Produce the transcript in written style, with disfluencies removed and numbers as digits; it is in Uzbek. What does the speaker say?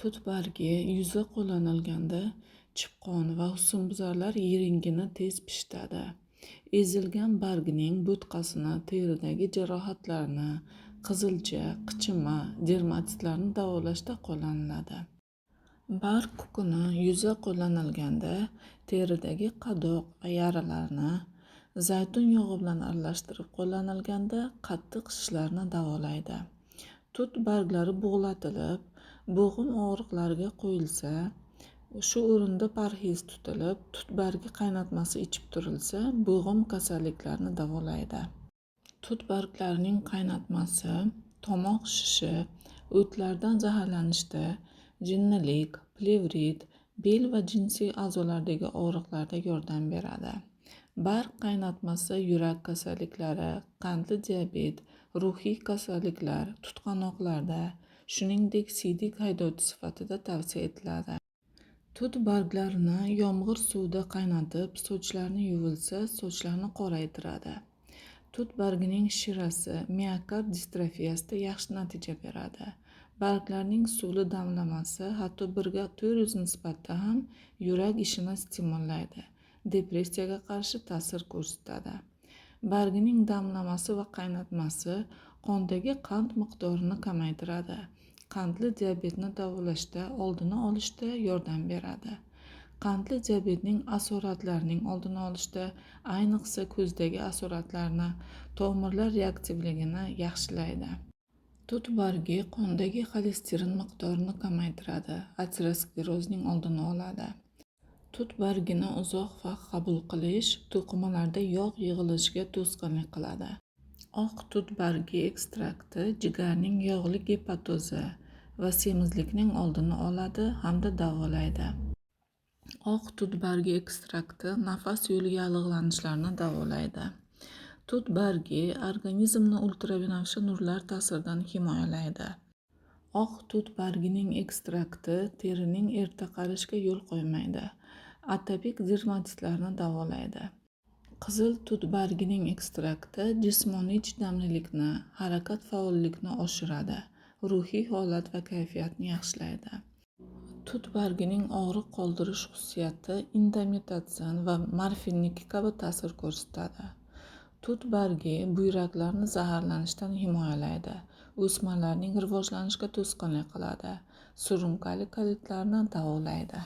Tut bargi yuza qo'llanilganda chipqon va husnbuzarlar yiringini tez pishitadi. Ezilgan bargning bo'tqasini teridagi jarohatlarni, qizilcha, qichima, dermatitlarni davolashda qo'llaniladi. Barg kukuni yuza qo'llanilganda teridagi qadoq va yaralarni, zaytun yog'i bilan aralashtirib qo'llanilganda qattiq shishlarni davolaydi. Tut barglari bug'latilib, bo'g'im og'riqlariga qo'yilsa, shu o'rinda parhez tutilib, tut bargi qaynatmasi ichib turilsa, bo'g'im kasalliklarni davolaydi. Tut barglarining qaynatmasi tomoq shishi, o'tlardan zaharlanishda, jinnilik, plevrit, bel va jinsiy a'zolardagi og'riqlarda yordam beradi. Barg qaynatmasi yurak kasalliklari, qandli diabet, ruhiy kasalliklar, tutqanoqlarda, shuningdek siydik haydovchi sifatida tavsiya etiladi. Tut barglarini yomg'ir suvida qaynatib, sochlarni yuvilsa, sochlarni qoraytiradi. Tut bargining shirasi miokard distrofiyasida yaxshi natija beradi. Barglarning suvli damlamasi hatto 1:400 nisbatda ham yurak ishini stimullaydi. Depressiyaga qarshi ta'sir ko'rsatadi. Bargining damlamasi va qaynatmasi qondagi qand miqdorini kamaytiradi. Qandli diabetni davolashda, oldini olishda yordam beradi. Qandli diabetning asoratlarining oldini olishda, ayniqsa ko'zdagi asoratlarni, tomirlar reaktivligini yaxshilaydi. Tut bargi qondagi xolesterin miqdorini kamaytiradi, aterosklerozning oldini oladi. Tut bargini uzoq vaqt qabul qilish to'qimalarda yog' yig'ilishiga to'sqinlik qiladi. Oq tut bargi ekstrakti jigarning yog'li gepatozi va semizlikning oldini oladi hamda davolaydi. Oq tut bargi ekstrakti nafas yo'li yallig'lanishlarini davolaydi. Tut bargi organizmni ultrabinafsha nurlar ta'siridan himoyalaydi. Oq tut bargining ekstrakti terining erta qarishiga yo'l qo'ymaydi. Atopik dermatitlarni davolaydi. Qizil tut bargining ekstrakti jismoniy chidamlilikni, harakat faollikni oshiradi, ruhiy holat va kayfiyatni yaxshilaydi. Tut bargining og'riq qoldirish xususiyati indometazin va morfinniki kabi ta'sir ko'rsatadi. Tut bargi buyraklarni zaharlanishdan himoyalaydi, o'smalarning rivojlanishiga to'sqinlik qiladi, surunkali kolitlarni davolaydi.